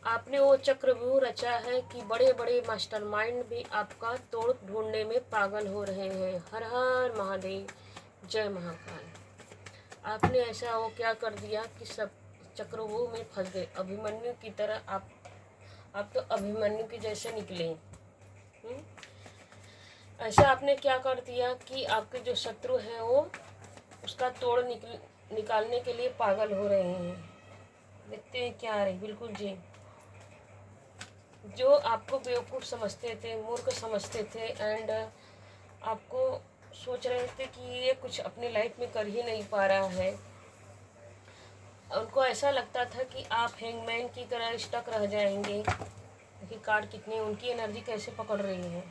आपने वो चक्रव्यूह रचा है कि बड़े बड़े मास्टरमाइंड भी आपका तोड़ ढूंढने में पागल हो रहे हैं। हर हर महादेव, जय महाकाल। आपने ऐसा वो क्या कर दिया कि सब चक्रव्यूह में फंस गए। अभिमन्यु की तरह आप तो अभिमन्यु के जैसे निकले। ऐसा आपने क्या कर दिया कि आपके जो शत्रु हैं वो उसका तोड़ निकालने के लिए पागल हो रहे हैं। देखते हैं क्या आ रही। बिल्कुल जी, जो आपको बेवकूफ़ समझते थे, मूर्ख समझते थे एंड आपको सोच रहे थे कि ये कुछ अपनी लाइफ में कर ही नहीं पा रहा है, उनको ऐसा लगता था कि आप हैंगमैन की तरह स्टक रह जाएंगे। देखिए कार्ड कितनी, उनकी एनर्जी कैसे पकड़ रही है।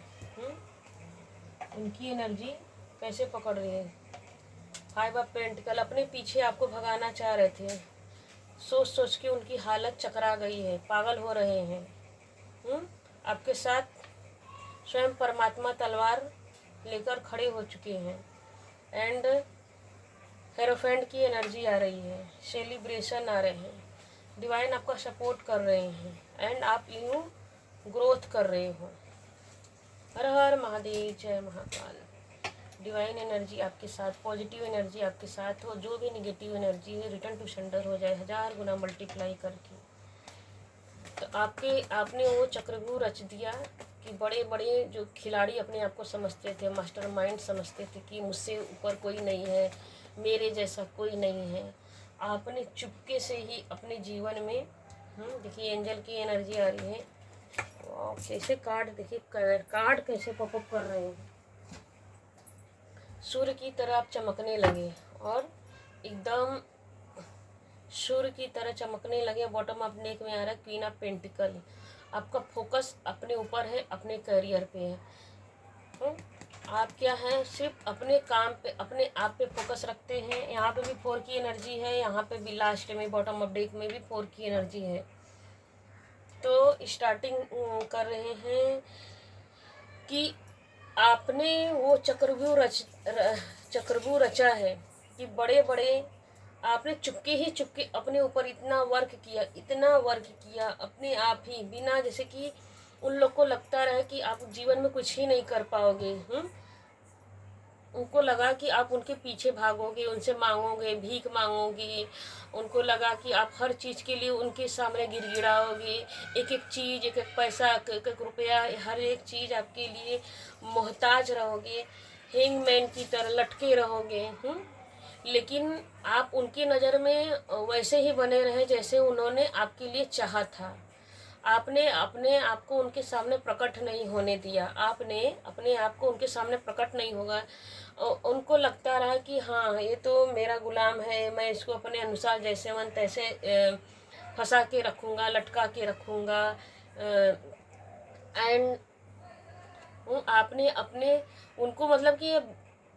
उनकी एनर्जी कैसे पकड़ रही है। 5 ऑफ पेंटिकल, अपने पीछे आपको भगाना चाह रहे थे। सोच सोच के उनकी हालत चकरा गई है, पागल हो रहे हैं। आपके साथ स्वयं परमात्मा तलवार लेकर खड़े हो चुके हैं एंड हेरोफेंट की एनर्जी आ रही है, सेलिब्रेशन आ रहे हैं, डिवाइन आपका सपोर्ट कर रहे हैं एंड आप यूँ ग्रोथ कर रहे हो। हर हर महादेव, जय महाकाल। डिवाइन एनर्जी आपके साथ, पॉजिटिव एनर्जी आपके साथ हो। जो भी निगेटिव एनर्जी है रिटर्न टू सेंडर हो जाए 1000 गुना मल्टीप्लाई करके। तो आपने वो चक्रव्यूह रच दिया कि बड़े बड़े जो खिलाड़ी अपने आप को समझते थे, मास्टरमाइंड समझते थे कि मुझसे ऊपर कोई नहीं है, मेरे जैसा कोई नहीं है, आपने चुपके से ही अपने जीवन में देखिए एंजल की एनर्जी आ रही है। कैसे कार्ड देखिए, कार्ड कैसे पॉपअप कर रहे हैं। सूर्य की तरह आप चमकने लगे और एकदम सूर्य की तरह चमकने लगे। बॉटम ऑफ नेक में आ रहा है क्वीन ऑफ पेंटिकल। आपका फोकस अपने ऊपर है, अपने करियर पे है। आप क्या है, सिर्फ अपने काम पे, अपने आप पे फोकस रखते हैं। यहाँ पे भी 4 की एनर्जी है, यहाँ पे भी लास्ट में बॉटम ऑफ डेक में भी 4 की एनर्जी है। तो स्टार्टिंग कर रहे हैं कि आपने वो चक्रव्यूह रचा है कि बड़े बड़े आपने चुपके ही चुपके अपने ऊपर इतना वर्क किया अपने आप ही, बिना जैसे कि उन लोग को लगता रहे कि आप जीवन में कुछ ही नहीं कर पाओगे। उनको लगा कि आप उनके पीछे भागोगे, उनसे मांगोगे, भीख मांगोगे। उनको लगा कि आप हर चीज़ के लिए उनके सामने गिड़गिड़ाओगे। एक एक चीज़, एक एक पैसा, एक एक रुपया, हर एक चीज़ आपके लिए मोहताज रहोगे, हैंगमैन की तरह लटके रहोगे। लेकिन आप उनकी नज़र में वैसे ही बने रहे जैसे उन्होंने आपके लिए चाहा था। आपने अपने आप को उनके सामने प्रकट नहीं होने दिया। आपने अपने आप को उनके सामने प्रकट नहीं होगा। उनको लगता रहा कि हाँ ये तो मेरा गुलाम है, मैं इसको अपने अनुसार जैसे मन तैसे फंसा के रखूँगा, लटका के रखूँगा। एंड आपने अपने उनको मतलब कि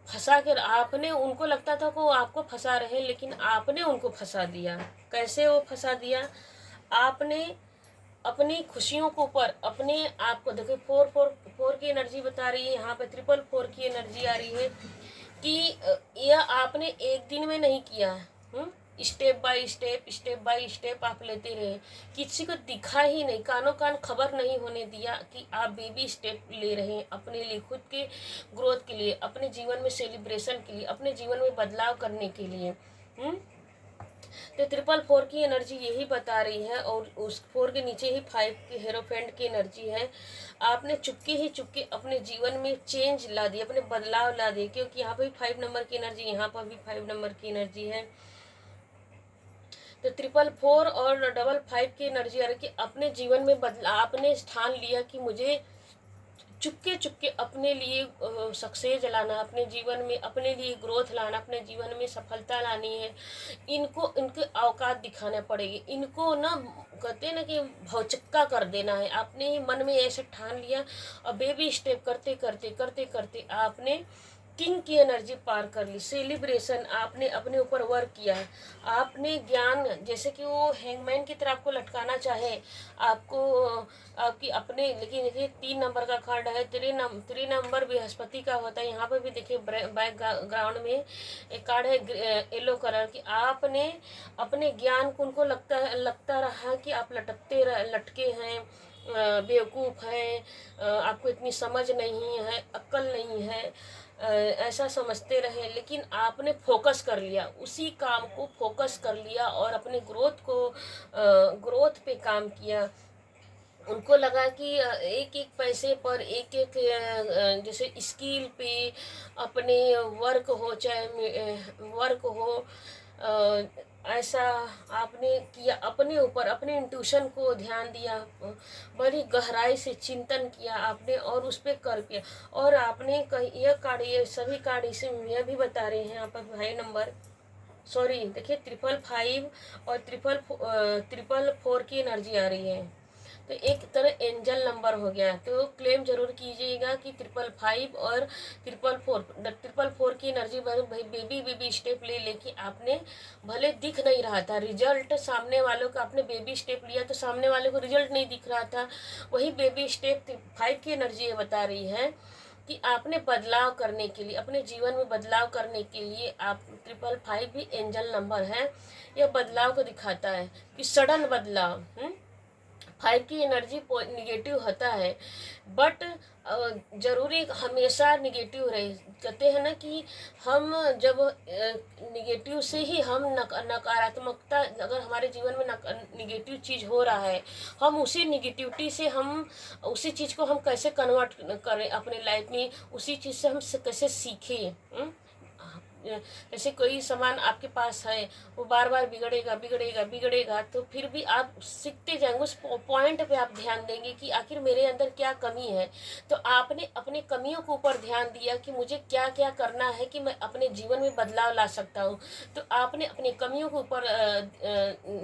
फंसा कर, आपने उनको लगता था कि वो आपको फंसा रहे, लेकिन आपने उनको फंसा दिया। कैसे वो फंसा दिया? आपने अपनी खुशियों के ऊपर अपने आप को देखो। 4 की एनर्जी बता रही है, यहाँ पे 4 की एनर्जी आ रही है कि यह आपने एक दिन में नहीं किया। स्टेप बाय स्टेप आप लेते रहे, किसी को दिखा ही नहीं, कानों कान खबर नहीं होने दिया कि आप बेबी स्टेप ले रहे हैं अपने लिए, खुद के ग्रोथ के लिए, अपने जीवन में सेलिब्रेशन के लिए, अपने जीवन में बदलाव करने के लिए। तो 4 की एनर्जी यही बता रही है और उस 4 के नीचे ही 5 की हेरोफेंट की एनर्जी है। आपने चुपके ही चुपके अपने जीवन में चेंज ला दिए, अपने बदलाव ला दिए, क्योंकि यहाँ पर भी 5 नंबर की एनर्जी, यहाँ पर भी 5 नंबर की एनर्जी है। तो 444 और 55 की एनर्जी आ रही कि अपने जीवन में बदलाव, आपने ठान लिया कि मुझे चुपके चुपके अपने लिए सक्सेस लाना, अपने जीवन में अपने लिए ग्रोथ लाना, अपने जीवन में सफलता लानी है। इनको इनके औकात दिखाना पड़ेगी। इनको ना कहते हैं ना कि भौचक्का कर देना है। आपने ही मन में ऐसे ठान लिया और बेबी स्टेप करते करते करते करते आपने किंग की एनर्जी पार कर ली, सेलिब्रेशन, आपने अपने ऊपर वर्क किया है, आपने ज्ञान, जैसे कि वो हैंगमैन की तरह आपको लटकाना चाहे आपको, आपकी अपने, लेकिन देखिए 3 नंबर का कार्ड है, 3 नंबर बृहस्पति का होता है। यहाँ पर भी देखिए बैकग्राउंड में एक कार्ड है येलो कलर की। आपने अपने ज्ञान को, उनको लगता रहा कि आप लटके हैं, बेवकूफ़ हैं, आपको इतनी समझ नहीं है, अक्ल नहीं है, ऐसा समझते रहे। लेकिन आपने फोकस कर लिया, उसी काम को फोकस कर लिया और अपने ग्रोथ पे काम किया। उनको लगा कि एक एक पैसे पर, एक एक जैसे स्किल पे अपने वर्क हो, चाहे वर्क हो, ऐसा आपने किया। अपने ऊपर, अपने इंट्यूशन को ध्यान दिया, बड़ी गहराई से चिंतन किया आपने और उस पर कर किया। और आपने यह कार्ड, ये सभी कार्ड इसे यह भी बता रहे हैं यहाँ पर भाई नंबर, सॉरी देखिए 555 और 444 की एनर्जी आ रही है। तो एक तरह एंजल नंबर हो गया। तो क्लेम जरूर कीजिएगा कि 555 और 444 की एनर्जी, भाई बेबी स्टेप लेके आपने, भले दिख नहीं रहा था रिजल्ट सामने वालों का, आपने बेबी स्टेप लिया तो सामने वाले को रिजल्ट नहीं दिख रहा था, वही बेबी स्टेप 5 की एनर्जी ये बता रही है कि आपने बदलाव करने के लिए, अपने जीवन में बदलाव करने के लिए, आप 555 भी एंजल नंबर है, यह बदलाव को दिखाता है कि सडन बदलाव। 5 की एनर्जी निगेटिव होता है, बट जरूरी हमेशा निगेटिव रहे। कहते हैं ना कि हम जब निगेटिव से ही हम नकारात्मकता, अगर हमारे जीवन में निगेटिव चीज़ हो रहा है, हम उसी निगेटिविटी से, हम उसी चीज़ को हम कैसे कन्वर्ट करें अपने लाइफ में, उसी चीज़ से हम कैसे सीखें। जैसे कोई सामान आपके पास है, वो बार बार बिगड़ेगा, तो फिर भी आप सीखते जाएंगे, उस पॉइंट पे आप ध्यान देंगे कि आखिर मेरे अंदर क्या कमी है। तो आपने अपने कमियों के ऊपर ध्यान दिया कि मुझे क्या क्या करना है कि मैं अपने जीवन में बदलाव ला सकता हूँ। तो आपने अपनी कमियों के ऊपर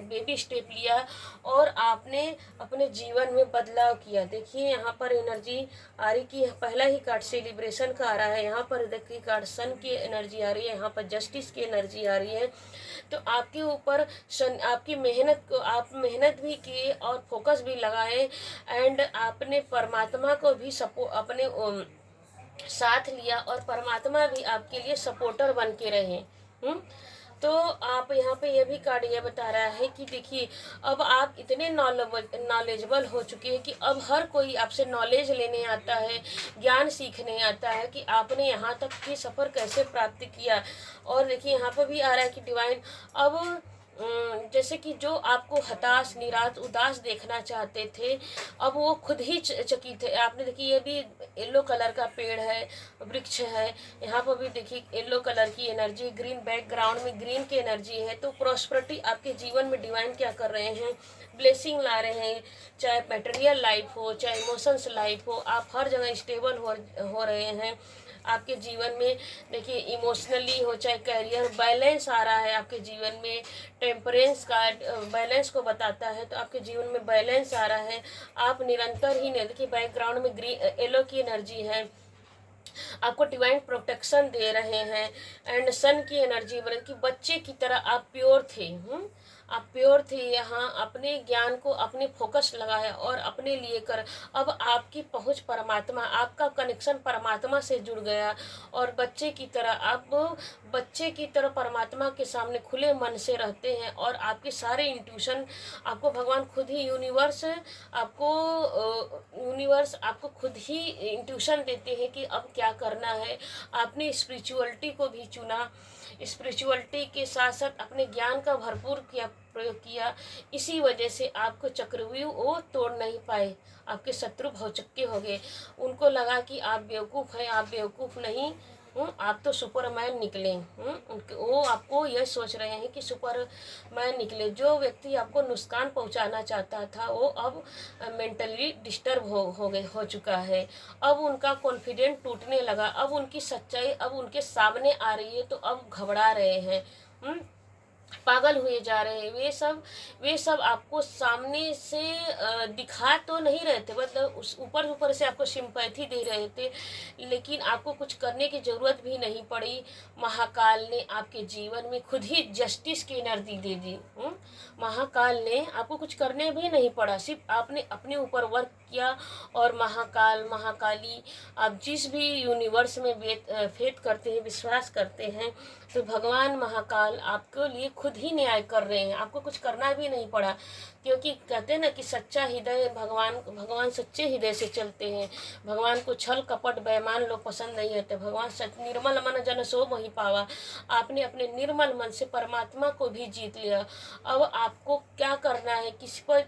बेबी स्टेप लिया और आपने अपने जीवन में बदलाव किया। देखिए यहाँ पर एनर्जी आ रही कि पहला ही कार्ड सेलिब्रेशन का आ रहा है, यहाँ पर देखिए कार्ड सन की एनर्जी आ रही है, यहाँ पर जस्टिस की एनर्जी आ रही है। तो आपके ऊपर आपकी मेहनत को, आप मेहनत भी किए और फोकस भी लगाए, एंड आपने परमात्मा को भी अपने साथ लिया और परमात्मा भी आपके लिए सपोर्टर बन के रहे। तो आप यहाँ पे ये भी कार्ड ये बता रहा है कि देखिए अब आप इतने नॉलेजेबल हो चुके हैं कि अब हर कोई आपसे नॉलेज लेने आता है, ज्ञान सीखने आता है कि आपने यहाँ तक की सफ़र कैसे प्राप्त किया। और देखिए यहाँ पर भी आ रहा है कि डिवाइन अब जैसे कि जो आपको हताश, निराश, उदास देखना चाहते थे, अब वो खुद ही चकित है। आपने देखिए ये भी येलो कलर का पेड़ है, वृक्ष है, यहाँ पर भी देखिए येलो कलर की एनर्जी, ग्रीन बैकग्राउंड में ग्रीन की एनर्जी है। तो प्रॉस्पेरिटी आपके जीवन में डिवाइन क्या कर रहे हैं, ब्लेसिंग ला रहे हैं, चाहे मटेरियल लाइफ हो, चाहे इमोशंस लाइफ हो, आप हर जगह स्टेबल हो रहे हैं। आपके जीवन में देखिए इमोशनली हो चाहे कैरियर, बैलेंस आ रहा है आपके जीवन में। टेम्परेंस का बैलेंस को बताता है, तो आपके जीवन में बैलेंस आ रहा है। आप निरंतर ही देखिए बैकग्राउंड में ग्रीन येलो की एनर्जी है, आपको डिवाइन प्रोटेक्शन दे रहे हैं। एंड सन की एनर्जी बने कि बच्चे की तरह आप प्योर थे। आप प्योर थे, यहाँ अपने ज्ञान को, अपने फोकस लगाया और अपने लिए कर, अब आपकी पहुँच परमात्मा, आपका कनेक्शन परमात्मा से जुड़ गया और बच्चे की तरह आप बच्चे की तरह परमात्मा के सामने खुले मन से रहते हैं। और आपके सारे इंट्यूशन आपको भगवान खुद ही, यूनिवर्स आपको खुद ही इंट्यूशन देते हैं कि अब क्या करना है। आपने स्पिरिचुअलिटी को भी चुना, स्पिरिचुअलिटी के साथ साथ अपने ज्ञान का भरपूर प्रयोग किया। इसी वजह से आपको चक्रव्यूह वो तोड़ नहीं पाए, आपके शत्रु भौचक्के हो गए। उनको लगा कि आप बेवकूफ़ हैं, आप बेवकूफ़ नहीं, आप तो सुपरमैन निकले। वो आपको यह सोच रहे हैं कि सुपरमैन निकले। जो व्यक्ति आपको नुकसान पहुंचाना चाहता था वो अब मेंटली डिस्टर्ब हो चुका है। अब उनका कॉन्फिडेंस टूटने लगा, अब उनकी सच्चाई अब उनके सामने आ रही है, तो अब घबरा रहे हैं। पागल हुए जा रहे हैं। वे सब आपको सामने से दिखा तो नहीं रहे थे, मतलब उस ऊपर ऊपर से आपको सिंपैथी दे रहे थे, लेकिन आपको कुछ करने की ज़रूरत भी नहीं पड़ी। महाकाल ने आपके जीवन में खुद ही जस्टिस की एनर्जी दे दी। महाकाल ने आपको कुछ करने भी नहीं पड़ा, सिर्फ आपने अपने ऊपर वर्क किया। और महाकाल, महाकाली, आप जिस भी यूनिवर्स में फेथ करते हैं, विश्वास करते हैं, तो भगवान महाकाल आपके लिए खुद ही न्याय कर रहे हैं। आपको कुछ करना भी नहीं पड़ा, क्योंकि कहते हैं ना कि सच्चा हृदय भगवान सच्चे हृदय से चलते हैं। भगवान को छल कपट बेईमान लोग पसंद नहीं होते। भगवान सच निर्मल मन जन सो मोहि पावा। आपने अपने निर्मल मन से परमात्मा को भी जीत लिया। अब आपको क्या करना है, किसी पर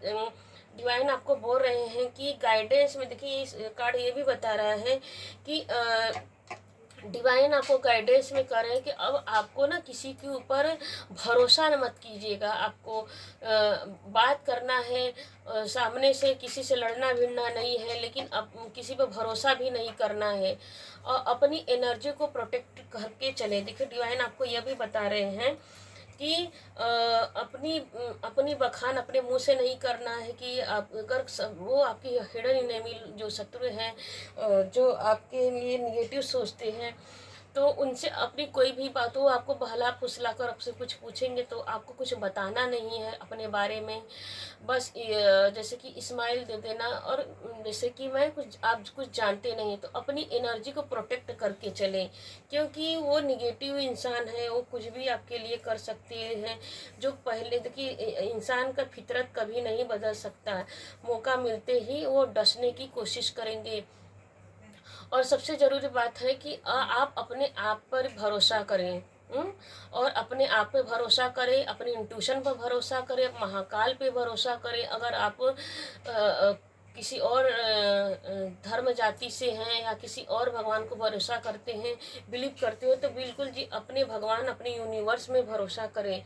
डिवाइन आपको बोल रहे हैं कि गाइडेंस में, देखिए इस कार्ड ये भी बता रहा है कि डिवाइन आपको गाइडेंस में कर रहे हैं कि अब आपको ना किसी के ऊपर भरोसा मत कीजिएगा। आपको बात करना है, सामने से किसी से लड़ना भिड़ना नहीं है, लेकिन अब किसी पर भरोसा भी नहीं करना है और अपनी एनर्जी को प्रोटेक्ट करके चले। देखिए डिवाइन आपको यह भी बता रहे हैं कि अपनी बखान अपने मुंह से नहीं करना है कि आप अगर वो आपकी हिडन एनिमी जो शत्रु हैं, जो आपके लिए निगेटिव सोचते हैं, तो उनसे अपनी कोई भी बात हो, आपको बहला फुसला कर आपसे कुछ पूछेंगे तो आपको कुछ बताना नहीं है अपने बारे में। बस जैसे कि स्माइल दे देना, और जैसे कि आप कुछ जानते नहीं तो अपनी एनर्जी को प्रोटेक्ट करके चलें, क्योंकि वो निगेटिव इंसान है, वो कुछ भी आपके लिए कर सकते हैं। जो पहले देखिए, इंसान का फितरत कभी नहीं बदल सकता, मौका मिलते ही वो डसने की कोशिश करेंगे। और सबसे ज़रूरी बात है कि आप अपने आप पर भरोसा करें। और अपने आप पे भरोसा करें, अपने इंट्यूशन पर भरोसा करें, महाकाल पे भरोसा करें। अगर आप किसी और धर्म जाति से हैं या किसी और भगवान को भरोसा करते हैं, बिलीव करते हो, तो बिल्कुल जी अपने भगवान, अपने यूनिवर्स में भरोसा करें।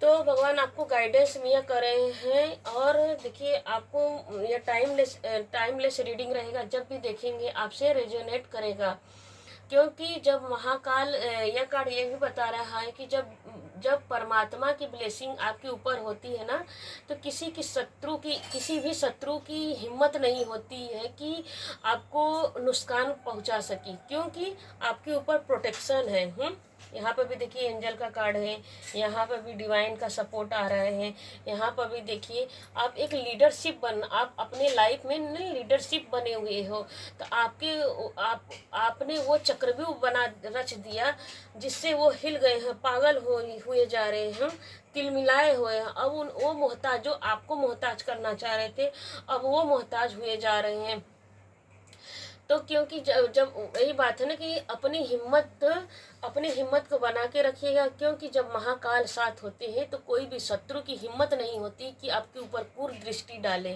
तो भगवान आपको गाइडेंस में कर रहे हैं। और देखिए आपको ये टाइमलेस रीडिंग रहेगा, जब भी देखेंगे आपसे रेजोनेट करेगा। क्योंकि जब महाकाल, यह कार्ड ये भी बता रहा है कि जब परमात्मा की ब्लेसिंग आपके ऊपर होती है ना, तो किसी भी शत्रु की हिम्मत नहीं होती है कि आपको नुकसान पहुंचा सके, क्योंकि आपके ऊपर प्रोटेक्शन है। यहाँ पर भी देखिए एंजल का कार्ड है, यहाँ पर भी डिवाइन का सपोर्ट आ रहा है। यहाँ पर भी देखिए आप एक आप अपने लाइफ में लीडरशिप बने हुए हो, तो आपने वो चक्रव्यूह बना रच दिया, जिससे वो हिल गए हैं, पागल हुए जा रहे हैं, तिलमिलाए हुए हैं। अब वो मोहताज जो आपको मोहताज करना चाह रहे थे, अब वो मोहताज हुए जा रहे हैं। तो क्योंकि जब वही बात है ना कि अपनी हिम्मत को बना के रखिएगा, क्योंकि जब महाकाल साथ होते हैं तो कोई भी शत्रु की हिम्मत नहीं होती कि आपके ऊपर क्रूर दृष्टि डाले,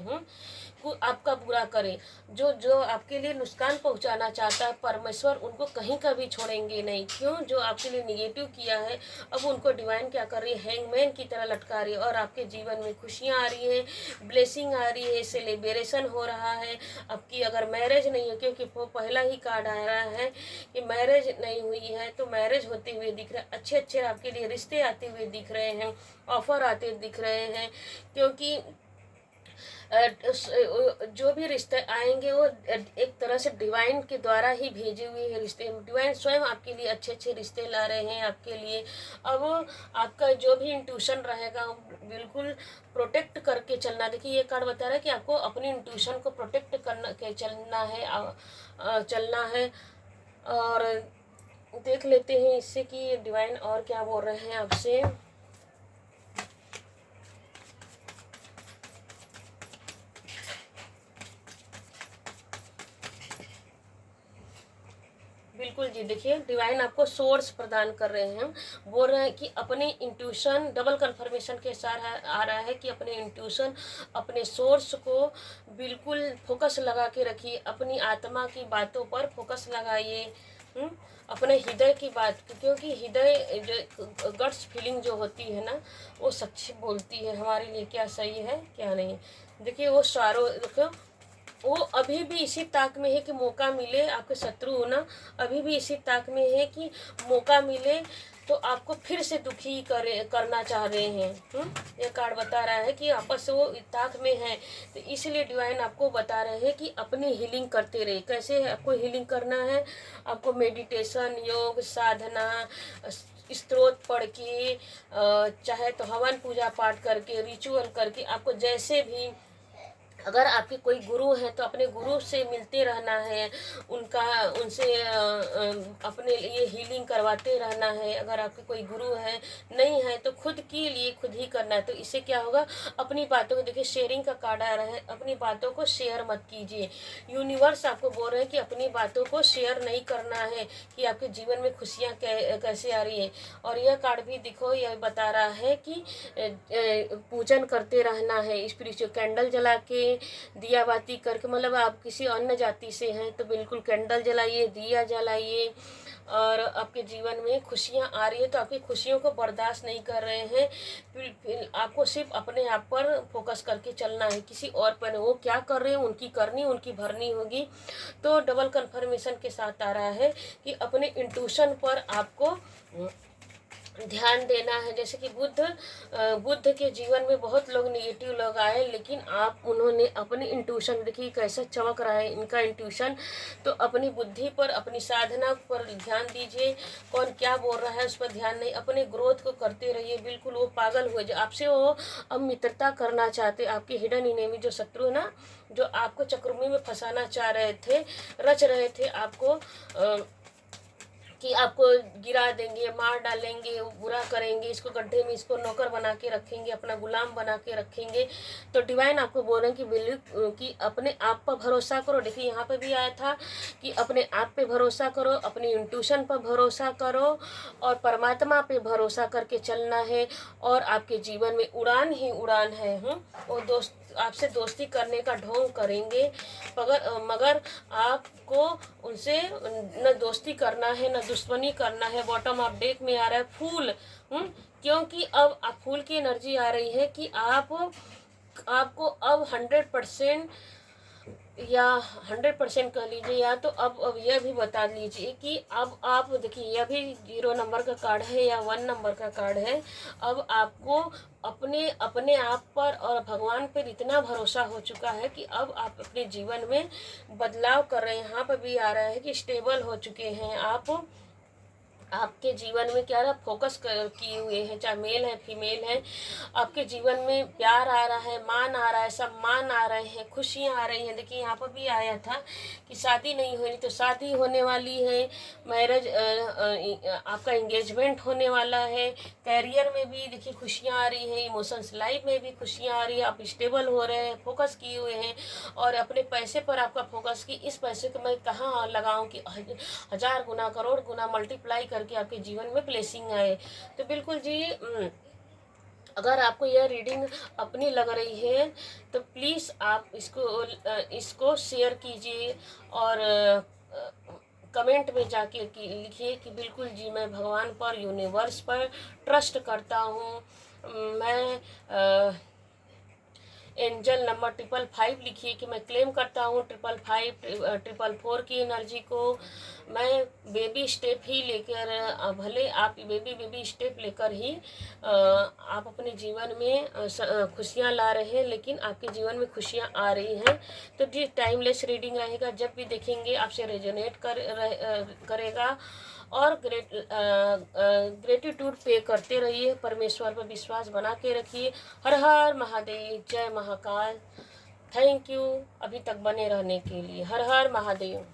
आपका बुरा करे। जो जो आपके लिए नुकसान पहुंचाना चाहता है, परमेश्वर उनको कहीं का भी छोड़ेंगे नहीं। क्यों? जो आपके लिए निगेटिव किया है, अब उनको डिवाइन क्या कर रही है, हैंगमैन की तरह लटका रही है, और आपके जीवन में खुशियाँ आ रही हैं, ब्लेसिंग आ रही है, सेलिब्रेशन हो रहा है। आपकी अगर मैरिज नहीं है, क्योंकि वो पहला ही कार्ड आ रहा है कि मैरिज नहीं हुई है, तो मैरिज होते हुए दिख रहा है। अच्छे अच्छे आपके लिए रिश्ते आते हुए दिख रहे हैं, ऑफर आते दिख रहे हैं, क्योंकि जो भी रिश्ते आएंगे वो एक तरह से डिवाइन के द्वारा ही भेजे हुए रिश्ते। डिवाइन स्वयं आपके लिए अच्छे अच्छे रिश्ते ला रहे हैं आपके लिए। अब आपका जो भी इंट्यूशन रहेगा बिल्कुल प्रोटेक्ट करके चलना। देखिए ये कार्ड बता रहा है कि आपको अपनी इंट्यूशन को प्रोटेक्ट करना के चलना है। और देख लेते हैं इससे कि डिवाइन और क्या बोल रहे हैं आपसे। बिल्कुल जी, देखिए डिवाइन आपको सोर्स प्रदान कर रहे हैं, बोल रहे हैं कि अपने इंट्यूशन, डबल कंफर्मेशन के साथ आ रहा है कि अपने इंट्यूशन, अपने सोर्स को बिल्कुल फोकस लगा के रखिए, अपनी आत्मा की बातों पर फोकस लगाइए, अपने हृदय की बात, क्योंकि हृदय जो गट्स फीलिंग जो होती है ना, वो सच्ची बोलती है हमारे लिए क्या सही है क्या नहीं। देखिए वो सारो देखो, वो अभी भी इसी ताक में है कि मौका मिले, आपके शत्रु हो ना, अभी भी इसी ताक में है कि मौका मिले तो आपको फिर से दुखी करना चाह रहे हैं। ये कार्ड बता रहा है कि आपस वो ताक में है, तो इसलिए डिवाइन आपको बता रहे हैं कि अपनी हीलिंग करते रहे। कैसे आपको हीलिंग करना है? आपको मेडिटेशन, योग, साधना, स्तोत्र पढ़ के, चाहे तो हवन पूजा पाठ करके, रिचुअल करके, आपको जैसे भी, अगर आपके कोई गुरु हैं तो अपने गुरु से मिलते रहना है, उनसे अपने लिए हीलिंग करवाते रहना है। अगर आपके कोई गुरु है, नहीं है, तो खुद के लिए खुद ही करना है। तो इससे क्या होगा? अपनी बातों को, देखिए शेयरिंग का कार्ड आ रहा है, अपनी बातों को शेयर मत कीजिए। यूनिवर्स आपको बोल रहे हैं कि अपनी बातों को शेयर नहीं करना है, कि आपके जीवन में खुशियाँ कैसे आ रही है। और यह कार्ड भी देखो, यह बता रहा है कि पूजन करते रहना है, स्पिरिचुअल कैंडल जला के, दिया बाती करके, मतलब आप किसी अन्य जाति से हैं तो बिल्कुल कैंडल जलाइए, दिया जलाइए। और आपके जीवन में खुशियाँ आ रही है तो आपकी खुशियों को बर्दाश्त नहीं कर रहे हैं, फिर आपको सिर्फ अपने आप पर फोकस करके चलना है, किसी और पर। वो क्या कर रहे हैं, उनकी करनी, उनकी भरनी होगी। तो डबल कंफर्मेशन के साथ आ रहा है कि अपने इंट्यूशन पर आपको ध्यान देना है। जैसे कि बुद्ध के जीवन में बहुत लोग नेगेटिव लोग आए, लेकिन उन्होंने अपनी इंट्यूशन, देखिए कैसा चमक रहा है इनका इंट्यूशन। तो अपनी बुद्धि पर, अपनी साधना पर ध्यान दीजिए। कौन क्या बोल रहा है उस पर ध्यान नहीं, अपने ग्रोथ को करते रहिए। बिल्कुल वो पागल हुए जो आपसे वो अब मित्रता करना चाहते, आपके हिडन इनेमी जो शत्रु है ना, जो आपको चक्रव्यूह में फंसाना चाह रहे थे, रच रहे थे आपको, कि आपको गिरा देंगे, मार डालेंगे, बुरा करेंगे, इसको गड्ढे में, इसको नौकर बना के रखेंगे, अपना गुलाम बना के रखेंगे। तो डिवाइन आपको बोल रहे हैं कि बिलीव, कि अपने आप पर भरोसा करो। देखिए यहाँ पे भी आया था कि अपने आप पे भरोसा करो, अपनी इंट्यूशन पर भरोसा करो, और परमात्मा पे भरोसा करके चलना है। और आपके जीवन में उड़ान ही उड़ान है। वो आपसे दोस्ती करने का ढोंग करेंगे, मगर आपको उनसे न दोस्ती करना है, न दुश्मनी करना है। बॉटम ऑफ डेक में आ रहा है फूल, क्योंकि अब फूल की एनर्जी आ रही है कि आपको अब 100% या 100% कह लीजिए, या तो अब यह भी बता लीजिए कि अब आप देखिए, यह भी 0 नंबर का कार्ड है या 1 नंबर का कार्ड है। अब आपको अपने आप पर और भगवान पर इतना भरोसा हो चुका है कि अब आप अपने जीवन में बदलाव कर रहे हैं। यहाँ पर भी आ रहा है कि स्टेबल हो चुके हैं आप। आपके जीवन में क्या रहा, फोकस किए हुए हैं, चाहे मेल है फीमेल है। आपके जीवन में प्यार आ रहा है, मान आ रहा है, सम्मान आ रहे हैं, खुशियाँ आ रही हैं। देखिए यहाँ पर भी आया था कि शादी नहीं हुई तो शादी होने वाली है, मैरिज, आपका एंगेजमेंट होने वाला है। कैरियर में भी देखिए खुशियाँ आ रही हैं, इमोशंस लाइफ में भी खुशियाँ आ रही है। आप स्टेबल हो रहे हैं, फोकस किए हुए हैं, और अपने पैसे पर आपका फोकस कि इस पैसे को मैं कहाँ लगाऊं कि 1000 गुना, करोड़ गुना मल्टीप्लाई करके आपके जीवन में ब्लेसिंग आए। तो बिल्कुल जी, अगर आपको यह रीडिंग अपनी लग रही है तो प्लीज़ आप इसको शेयर कीजिए, और कमेंट में जाके लिखिए कि बिल्कुल जी मैं भगवान पर, यूनिवर्स पर ट्रस्ट करता हूँ। मैं एंजल नंबर 555 लिखिए कि मैं क्लेम करता हूँ 555, 444 की एनर्जी को। मैं बेबी स्टेप ही लेकर, भले आप बेबी स्टेप लेकर ही आप अपने जीवन में खुशियाँ ला रहे हैं, लेकिन आपके जीवन में खुशियाँ आ रही हैं। तो जी टाइमलेस रीडिंग रहेगा, जब भी देखेंगे आपसे रेजोनेट करेगा। और ग्रेटिट्यूड पे करते रहिए, परमेश्वर पर विश्वास बना के रखिए। हर हर महादेव, जय महाकाल। थैंक यू अभी तक बने रहने के लिए। हर हर महादेव।